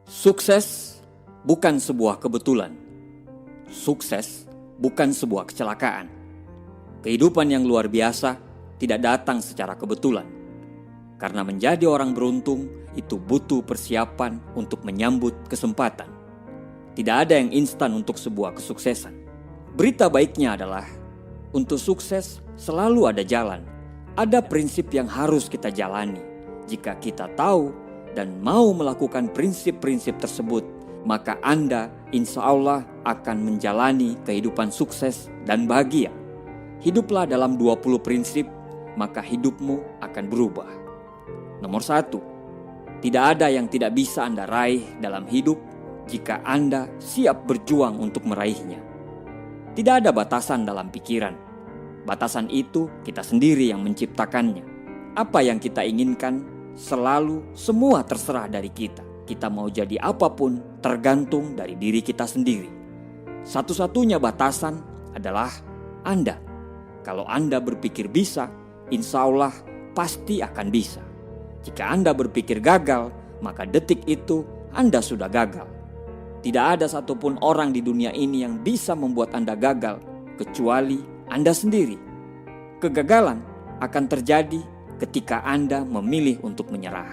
Sukses bukan sebuah kebetulan. Sukses bukan sebuah kecelakaan. Kehidupan yang luar biasa tidak datang secara kebetulan. Karena menjadi orang beruntung itu butuh persiapan untuk menyambut kesempatan. Tidak ada yang instan untuk sebuah kesuksesan. Berita baiknya adalah, untuk sukses selalu ada jalan. Ada prinsip yang harus kita jalani. Jika kita tahu dan mau melakukan prinsip-prinsip tersebut, maka Anda insya Allah akan menjalani kehidupan sukses dan bahagia. Hiduplah dalam 20 prinsip, maka hidupmu akan berubah. Nomor 1, tidak ada yang tidak bisa Anda raih dalam hidup jika Anda siap berjuang untuk meraihnya. Tidak ada batasan dalam pikiran. Batasan itu kita sendiri yang menciptakannya. Apa yang kita inginkan selalu semua terserah dari kita. Kita mau jadi apapun tergantung dari diri kita sendiri. Satu-satunya batasan adalah Anda. Kalau Anda berpikir bisa, insya Allah pasti akan bisa. Jika Anda berpikir gagal, maka detik itu Anda sudah gagal. Tidak ada satupun orang di dunia ini yang bisa membuat Anda gagal, kecuali Anda sendiri. Kegagalan akan terjadi ketika Anda memilih untuk menyerah.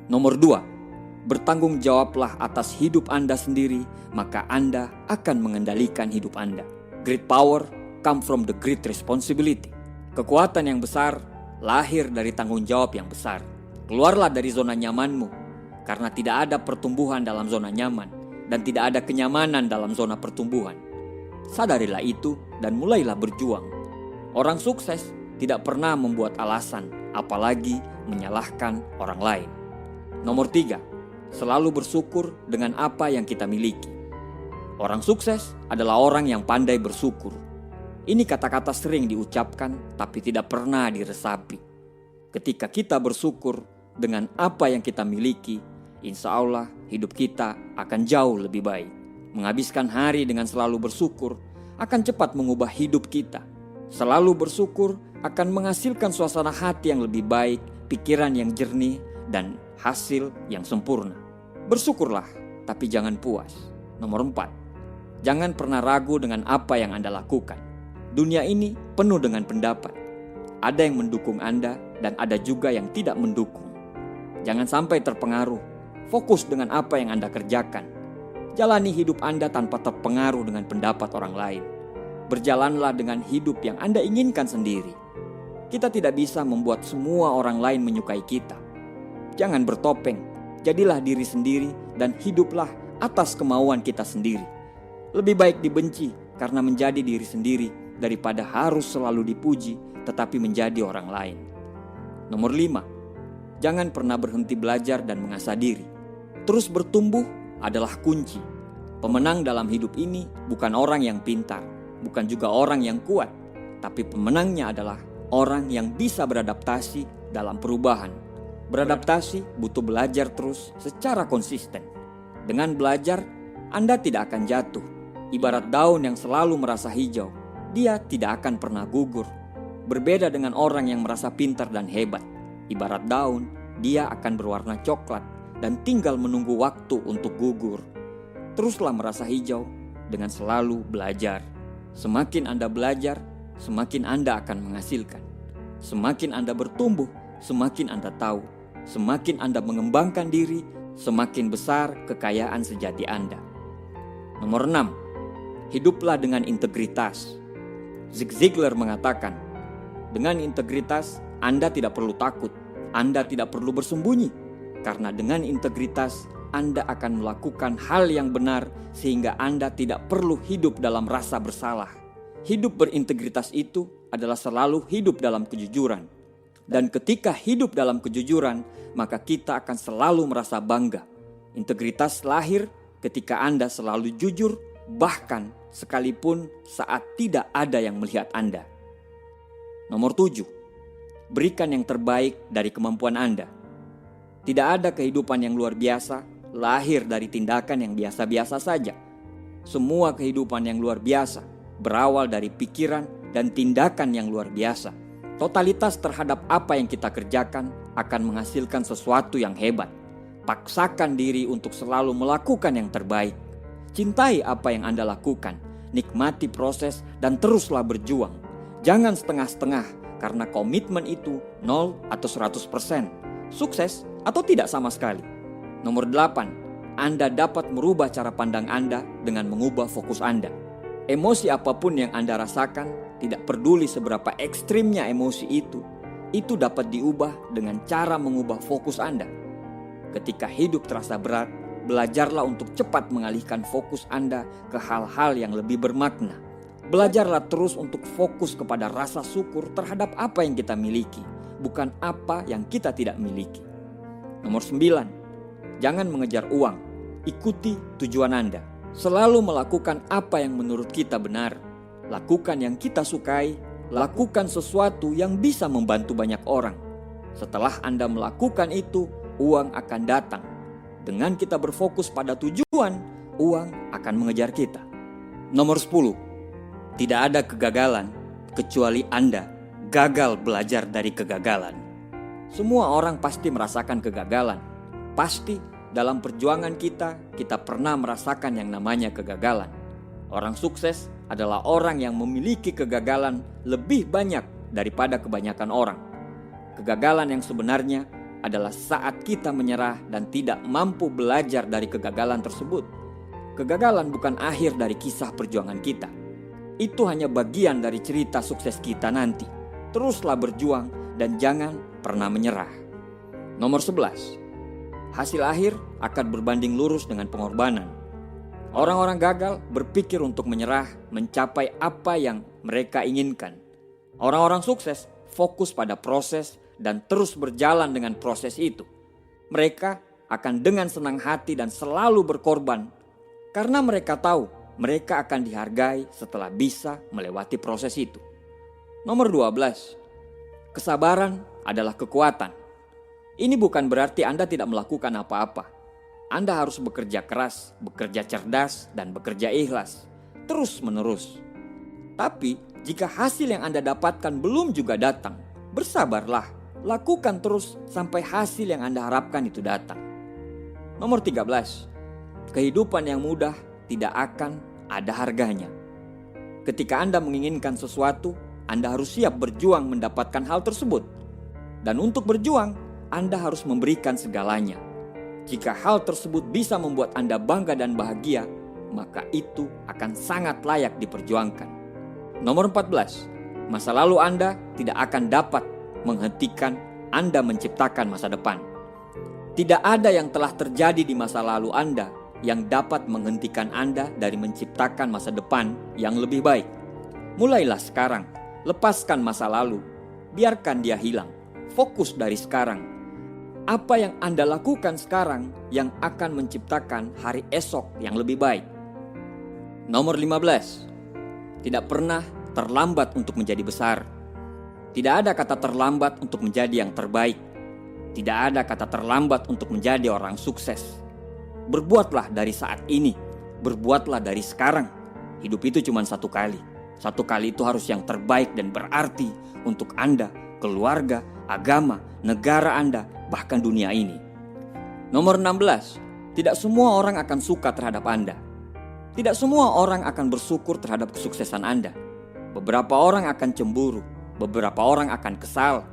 Nomor 2, bertanggung jawablah atas hidup Anda sendiri, maka Anda akan mengendalikan hidup Anda. Great power come from the great responsibility. Kekuatan yang besar lahir dari tanggung jawab yang besar. Keluarlah dari zona nyamanmu, karena tidak ada pertumbuhan dalam zona nyaman, dan tidak ada kenyamanan dalam zona pertumbuhan. Sadarilah itu dan mulailah berjuang. Orang sukses tidak pernah membuat alasan, apalagi menyalahkan orang lain. Nomor 3, selalu bersyukur dengan apa yang kita miliki. Orang sukses adalah orang yang pandai bersyukur. Ini kata-kata sering diucapkan tapi tidak pernah diresapi. Ketika kita bersyukur dengan apa yang kita miliki, insya Allah hidup kita akan jauh lebih baik. Menghabiskan hari dengan selalu bersyukur akan cepat mengubah hidup kita. Selalu bersyukur akan menghasilkan suasana hati yang lebih baik, pikiran yang jernih, dan hasil yang sempurna. Bersyukurlah, tapi jangan puas. Nomor 4, jangan pernah ragu dengan apa yang Anda lakukan. Dunia ini penuh dengan pendapat. Ada yang mendukung Anda dan ada juga yang tidak mendukung. Jangan sampai terpengaruh. Fokus dengan apa yang Anda kerjakan. Jalani hidup Anda tanpa terpengaruh dengan pendapat orang lain. Berjalanlah dengan hidup yang Anda inginkan sendiri. Kita tidak bisa membuat semua orang lain menyukai kita. Jangan bertopeng, jadilah diri sendiri dan hiduplah atas kemauan kita sendiri. Lebih baik dibenci karena menjadi diri sendiri daripada harus selalu dipuji tetapi menjadi orang lain. Nomor 5, jangan pernah berhenti belajar dan mengasah diri. Terus bertumbuh adalah kunci. Pemenang dalam hidup ini bukan orang yang pintar, bukan juga orang yang kuat, tapi pemenangnya adalah orang yang bisa beradaptasi dalam perubahan. Beradaptasi butuh belajar terus secara konsisten. Dengan belajar, Anda tidak akan jatuh. Ibarat daun yang selalu merasa hijau, dia tidak akan pernah gugur. Berbeda dengan orang yang merasa pintar dan hebat. Ibarat daun, dia akan berwarna coklat dan tinggal menunggu waktu untuk gugur. Teruslah merasa hijau dengan selalu belajar. Semakin Anda belajar, semakin Anda akan menghasilkan. Semakin Anda bertumbuh, semakin Anda tahu. Semakin Anda mengembangkan diri, semakin besar kekayaan sejati Anda. Nomor 6, hiduplah dengan integritas. Zig Ziglar mengatakan, dengan integritas Anda tidak perlu takut, Anda tidak perlu bersembunyi. Karena dengan integritas Anda akan melakukan hal yang benar sehingga Anda tidak perlu hidup dalam rasa bersalah. Hidup berintegritas itu adalah selalu hidup dalam kejujuran. Dan ketika hidup dalam kejujuran, maka kita akan selalu merasa bangga. Integritas lahir ketika Anda selalu jujur, bahkan sekalipun saat tidak ada yang melihat Anda. Nomor 7, berikan yang terbaik dari kemampuan Anda. Tidak ada kehidupan yang luar biasa lahir dari tindakan yang biasa-biasa saja. Semua kehidupan yang luar biasa berawal dari pikiran dan tindakan yang luar biasa. Totalitas terhadap apa yang kita kerjakan akan menghasilkan sesuatu yang hebat. Paksakan diri untuk selalu melakukan yang terbaik. Cintai apa yang Anda lakukan, nikmati proses dan teruslah berjuang. Jangan setengah-setengah karena komitmen itu 0 atau 100%, sukses atau tidak sama sekali. Nomor 8, Anda dapat merubah cara pandang Anda dengan mengubah fokus Anda. Emosi apapun yang Anda rasakan, tidak peduli seberapa ekstrimnya emosi itu dapat diubah dengan cara mengubah fokus Anda. Ketika hidup terasa berat, belajarlah untuk cepat mengalihkan fokus Anda ke hal-hal yang lebih bermakna. Belajarlah terus untuk fokus kepada rasa syukur terhadap apa yang kita miliki, bukan apa yang kita tidak miliki. Nomor 9, jangan mengejar uang, ikuti tujuan Anda. Selalu melakukan apa yang menurut kita benar. Lakukan yang kita sukai, lakukan sesuatu yang bisa membantu banyak orang. Setelah Anda melakukan itu, uang akan datang. Dengan kita berfokus pada tujuan, uang akan mengejar kita. Nomor 10, tidak ada kegagalan kecuali Anda gagal belajar dari kegagalan. Semua orang pasti merasakan kegagalan. Pasti dalam perjuangan kita pernah merasakan yang namanya kegagalan. Orang sukses adalah orang yang memiliki kegagalan lebih banyak daripada kebanyakan orang. Kegagalan yang sebenarnya adalah saat kita menyerah dan tidak mampu belajar dari kegagalan tersebut. Kegagalan bukan akhir dari kisah perjuangan kita. Itu hanya bagian dari cerita sukses kita nanti. Teruslah berjuang dan jangan pernah menyerah. Nomor 11, hasil akhir akan berbanding lurus dengan pengorbanan. Orang-orang gagal berpikir untuk menyerah mencapai apa yang mereka inginkan. Orang-orang sukses fokus pada proses dan terus berjalan dengan proses itu. Mereka akan dengan senang hati dan selalu berkorban karena mereka tahu mereka akan dihargai setelah bisa melewati proses itu. Nomor 12, kesabaran adalah kekuatan. Ini bukan berarti Anda tidak melakukan apa-apa. Anda harus bekerja keras, bekerja cerdas, dan bekerja ikhlas, terus-menerus. Tapi jika hasil yang Anda dapatkan belum juga datang, bersabarlah. Lakukan terus sampai hasil yang Anda harapkan itu datang. Nomor 13, kehidupan yang mudah tidak akan ada harganya. Ketika Anda menginginkan sesuatu, Anda harus siap berjuang mendapatkan hal tersebut. Dan untuk berjuang, Anda harus memberikan segalanya. Jika hal tersebut bisa membuat Anda bangga dan bahagia, maka itu akan sangat layak diperjuangkan. Nomor 14, masa lalu Anda tidak akan dapat menghentikan Anda menciptakan masa depan. Tidak ada yang telah terjadi di masa lalu Anda yang dapat menghentikan Anda dari menciptakan masa depan yang lebih baik. Mulailah sekarang, lepaskan masa lalu, biarkan dia hilang, fokus dari sekarang. Apa yang Anda lakukan sekarang yang akan menciptakan hari esok yang lebih baik. Nomor 15, tidak pernah terlambat untuk menjadi besar. Tidak ada kata terlambat untuk menjadi yang terbaik. Tidak ada kata terlambat untuk menjadi orang sukses. Berbuatlah dari saat ini. Berbuatlah dari sekarang. Hidup itu cuma satu kali. Satu kali itu harus yang terbaik dan berarti untuk Anda, keluarga, agama, negara Anda, bahkan dunia ini. Nomor 16, tidak semua orang akan suka terhadap Anda. Tidak semua orang akan bersyukur terhadap kesuksesan Anda. Beberapa orang akan cemburu. Beberapa orang akan kesal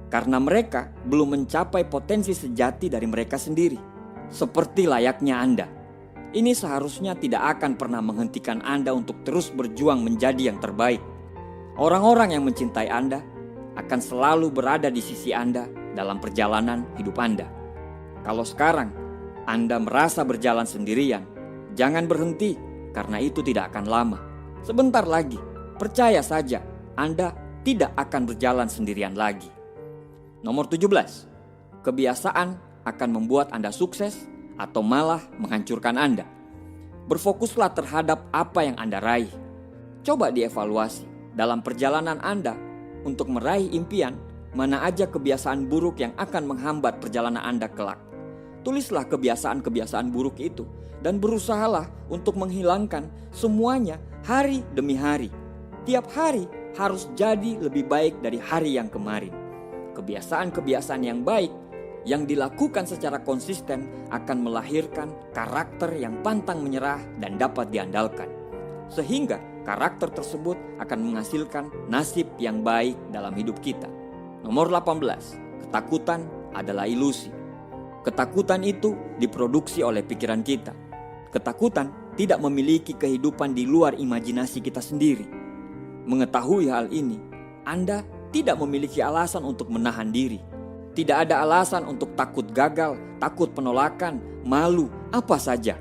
karena mereka belum mencapai potensi sejati dari mereka sendiri. Seperti layaknya Anda. Ini seharusnya tidak akan pernah menghentikan Anda untuk terus berjuang menjadi yang terbaik. Orang-orang yang mencintai Anda akan selalu berada di sisi Anda dalam perjalanan hidup Anda. Kalau sekarang Anda merasa berjalan sendirian, jangan berhenti karena itu tidak akan lama. Sebentar lagi, percaya saja, Anda tidak akan berjalan sendirian lagi. Nomor 17, kebiasaan akan membuat Anda sukses atau malah menghancurkan Anda. Berfokuslah terhadap apa yang Anda raih. Coba dievaluasi dalam perjalanan Anda untuk meraih impian, mana aja kebiasaan buruk yang akan menghambat perjalanan Anda kelak. Tulislah kebiasaan-kebiasaan buruk itu dan berusahalah untuk menghilangkan semuanya hari demi hari. Tiap hari harus jadi lebih baik dari hari yang kemarin. Kebiasaan-kebiasaan yang baik yang dilakukan secara konsisten akan melahirkan karakter yang pantang menyerah dan dapat diandalkan. Sehingga karakter tersebut akan menghasilkan nasib yang baik dalam hidup kita. Nomor 18, ketakutan adalah ilusi. Ketakutan itu diproduksi oleh pikiran kita. Ketakutan tidak memiliki kehidupan di luar imajinasi kita sendiri. Mengetahui hal ini, Anda tidak memiliki alasan untuk menahan diri. Tidak ada alasan untuk takut gagal, takut penolakan, malu, apa saja.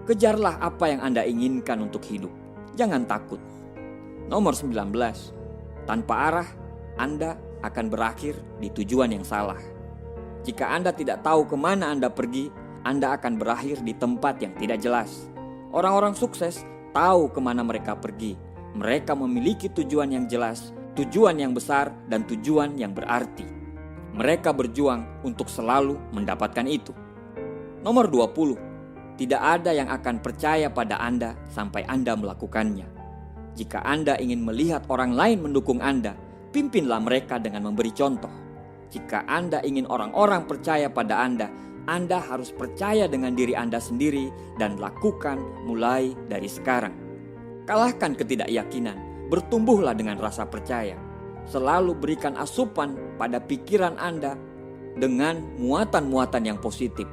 Kejarlah apa yang Anda inginkan untuk hidup. Jangan takut. Nomor 19, tanpa arah, Anda akan berakhir di tujuan yang salah. Jika Anda tidak tahu kemana Anda pergi, Anda akan berakhir di tempat yang tidak jelas. Orang-orang sukses tahu kemana mereka pergi. Mereka memiliki tujuan yang jelas, tujuan yang besar, dan tujuan yang berarti. Mereka berjuang untuk selalu mendapatkan itu. Nomor 20, tidak ada yang akan percaya pada Anda sampai Anda melakukannya. Jika Anda ingin melihat orang lain mendukung Anda, pimpinlah mereka dengan memberi contoh. Jika Anda ingin orang-orang percaya pada Anda harus percaya dengan diri Anda sendiri dan lakukan mulai dari sekarang. Kalahkan ketidakyakinan, bertumbuhlah dengan rasa percaya. Selalu berikan asupan pada pikiran Anda dengan muatan-muatan yang positif.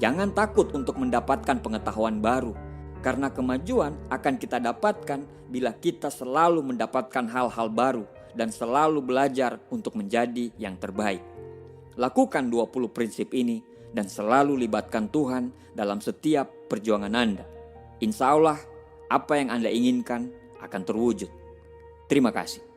Jangan takut untuk mendapatkan pengetahuan baru, karena kemajuan akan kita dapatkan bila kita selalu mendapatkan hal-hal baru dan selalu belajar untuk menjadi yang terbaik. Lakukan 20 prinsip ini dan selalu libatkan Tuhan dalam setiap perjuangan Anda. Insya Allah, apa yang Anda inginkan akan terwujud. Terima kasih.